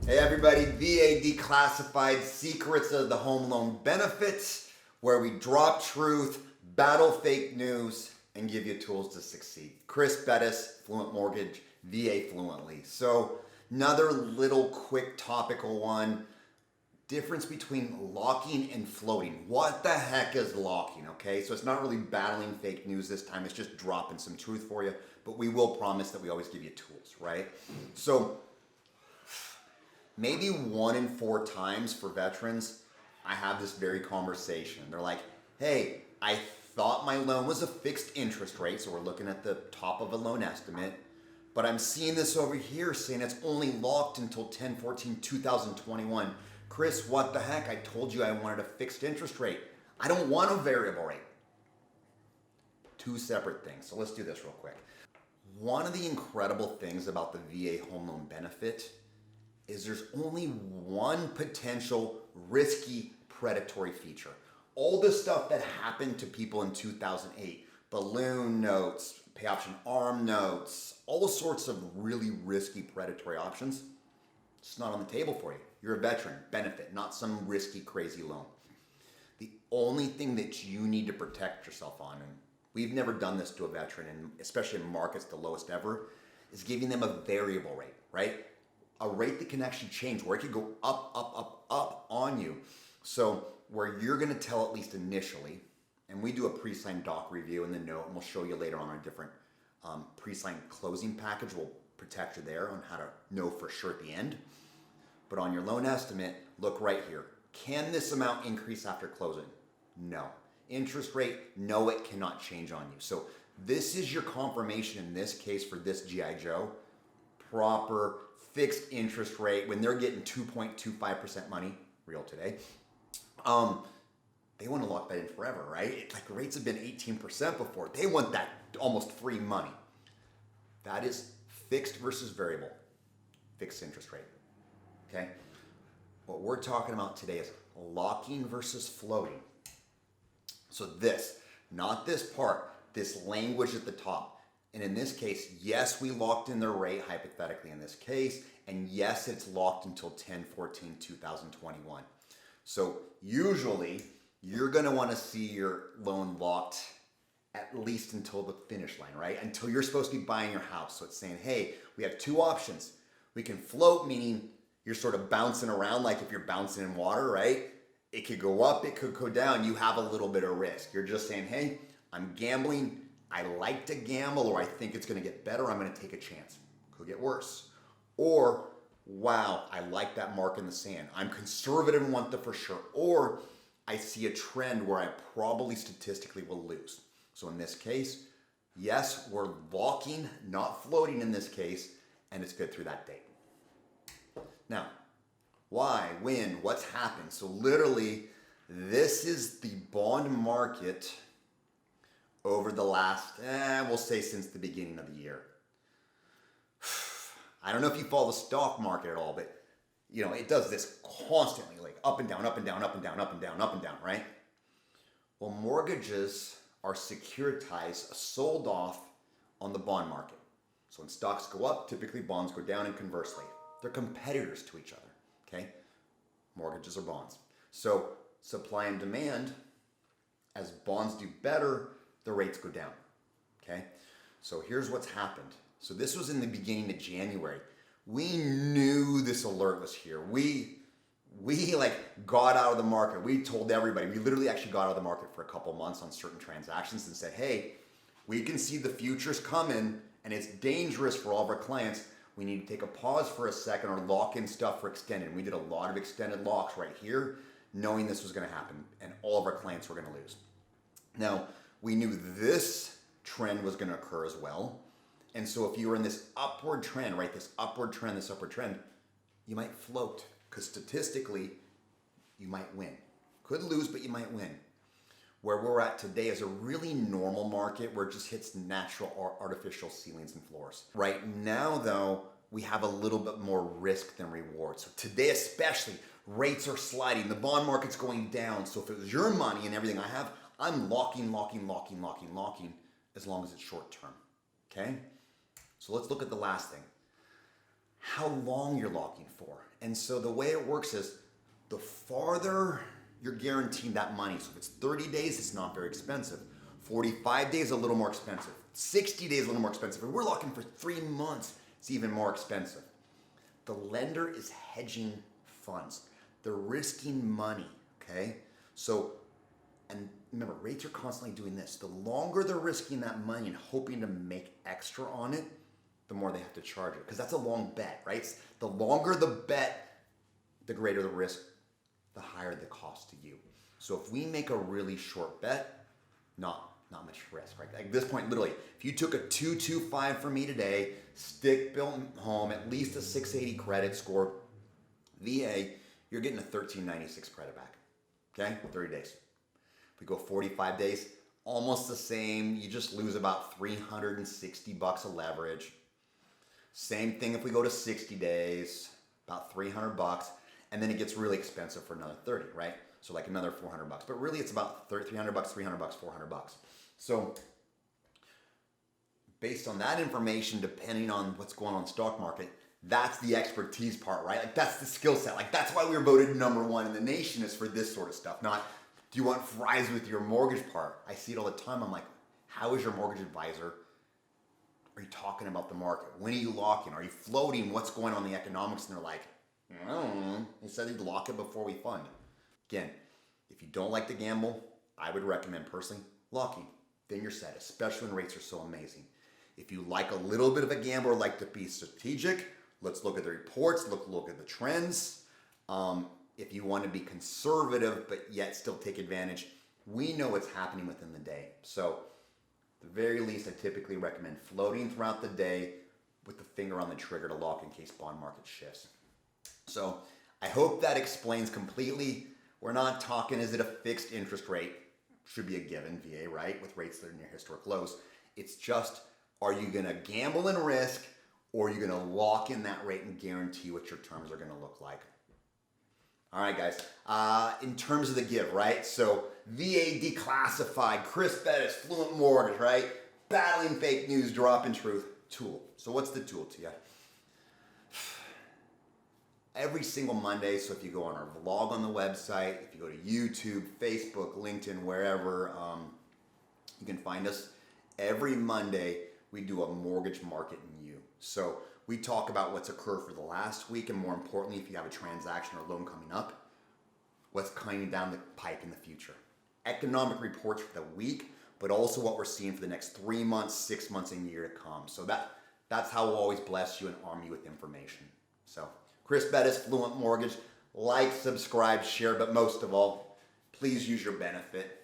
Hey everybody, VA Declassified Secrets of the Home Loan Benefits, where we drop truth, battle fake news, and give you tools to succeed. Chris Bettis, Fluent Mortgage, VA Fluently. So another little quick topical one, difference between locking and floating. What the heck is locking, okay? So it's not really battling fake news this time, it's just dropping some truth for you, but we will promise that we always give you tools, right? So maybe 1 in 4 times for veterans, I have this very conversation. They're like, hey, I thought my loan was a fixed interest rate, so we're looking at the top of a loan estimate, but I'm seeing this over here saying it's only locked until 10/14/2021. Chris, what the heck? I told you I wanted a fixed interest rate. I don't want a variable rate. Two separate things. So let's do this real quick. One of the incredible things about the VA home loan benefit is there's only one potential risky predatory feature. All the stuff that happened to people in 2008, balloon notes, pay option arm notes, all sorts of really risky predatory options, it's not on the table for you. You're a veteran, benefit, not some risky, crazy loan. The only thing that you need to protect yourself on, and we've never done this to a veteran, and especially in markets the lowest ever, is giving them a variable rate, right? A rate that can actually change, where it could go up on you. So where you're gonna tell, at least initially, and we do a pre-signed doc review in the note, and we'll show you later on our different pre-signed closing package. We'll protect you there on how to know for sure at the end. But on your loan estimate, look right here. Can this amount increase after closing? No. Interest rate, no, it cannot change on you. So this is your confirmation in this case for this GI Joe. Proper fixed interest rate when they're getting 2.25% money, real today. They want to lock that in forever, right? It's like the rates have been 18% before. They want that almost free money. That is fixed versus variable, fixed interest rate, okay? What we're talking about today is locking versus floating. So this, not this part, this language at the top. And in this case, yes, we locked in their rate, hypothetically in this case, and yes, it's locked until 10/14/2021. So usually, you're gonna wanna see your loan locked at least until the finish line, right? Until you're supposed to be buying your house. So it's saying, hey, we have two options. We can float, meaning you're sort of bouncing around like if you're bouncing in water, right? It could go up, it could go down. You have a little bit of risk. You're just saying, hey, I'm gambling. I like to gamble, or I think it's gonna get better. I'm gonna take a chance. Could get worse. Or, wow, I like that mark in the sand. I'm conservative and want the for sure. Or I see a trend where I probably statistically will lose. So in this case, yes, we're locking, not floating in this case, and it's good through that date. Now, why, when, what's happened? So literally, this is the bond market over the last, we'll say since the beginning of the year. I don't know if you follow the stock market at all, but you know, it does this constantly, like up and down, up and down, up and down, up and down, up and down, right? Well, mortgages are securitized, sold off on the bond market. So when stocks go up, typically bonds go down, and conversely. They're competitors to each other, okay? Mortgages are bonds. So supply and demand, as bonds do better, the rates go down, okay? So here's what's happened. So this was in the beginning of January. We knew this alert was here. We like got out of the market. We told everybody. We literally actually got out of the market for a couple months on certain transactions and said, hey, we can see the futures coming and it's dangerous for all of our clients. We need to take a pause for a second or lock in stuff for extended. And we did a lot of extended locks right here, knowing this was gonna happen and all of our clients were gonna lose. Now, we knew this trend was gonna occur as well. And so if you were in this upward trend, right, this upward trend, you might float, because statistically, you might win. Could lose, but you might win. Where we're at today is a really normal market where it just hits natural or artificial ceilings and floors. Right now, though, we have a little bit more risk than reward. So today especially, rates are sliding, the bond market's going down. So if it was your money and everything I have, I'm locking as long as it's short term, okay? So let's look at the last thing. How long you're locking for. And so the way it works is the farther you're guaranteeing that money. So if it's 30 days, it's not very expensive. 45 days, a little more expensive. 60 days, a little more expensive. If we're locking for 3 months, it's even more expensive. The lender is hedging funds. They're risking money, okay? So, and remember, rates are constantly doing this. The longer they're risking that money and hoping to make extra on it, the more they have to charge it. Because that's a long bet, right? The longer the bet, the greater the risk, the higher the cost to you. So if we make a really short bet, not much risk, right? At this point, literally, if you took a 225 from me today, stick built home, at least a 680 credit score, VA, you're getting a 1396 credit back, okay? 30 days. If we go 45 days, almost the same. You just lose about $360 of leverage. Same thing if we go to 60 days, about $300, and then it gets really expensive for another 30, right? So like another $400. But really it's about $300, $300, $400. So based on that information, depending on what's going on in the stock market, that's the expertise part, right? Like that's the skill set. Like that's why we were voted #1 in the nation, is for this sort of stuff. Not, do you want fries with your mortgage part? I see it all the time. I'm like, how is your mortgage advisor? Are you talking about the market? When are you locking? Are you floating? What's going on in the economics? And they're like, I don't know. They said they'd lock it before we fund. Again, if you don't like to gamble, I would recommend personally locking. Then you're set, especially when rates are so amazing. If you like a little bit of a gamble or like to be strategic, let's look at the reports, look at the trends. If you want to be conservative but yet still take advantage, we know what's happening within the day. So at the very least, I typically recommend floating throughout the day with the finger on the trigger to lock in case bond market shifts. So I hope that explains completely. We're not talking, is it a fixed interest rate? Should be a given, VA, right? With rates that are near historic lows. It's just, are you going to gamble and risk, or are you going to lock in that rate and guarantee what your terms are going to look like? All right, guys. In terms of the give, right? So VA Declassified, Chris Bettis, Fluent Mortgage, right? Battling fake news, dropping truth, tool. So what's the tool to you? Every single Monday, so if you go on our vlog on the website, if you go to YouTube, Facebook, LinkedIn, wherever you can find us, every Monday we do a mortgage market in you. So we talk about what's occurred for the last week, and more importantly, if you have a transaction or loan coming up, what's coming down the pipe in the future. Economic reports for the week, but also what we're seeing for the next 3 months, 6 months, and a year to come. So that's how we'll always bless you and arm you with information. So Chris Bettis, Fluent Mortgage. Like, subscribe, share, but most of all, please use your benefit.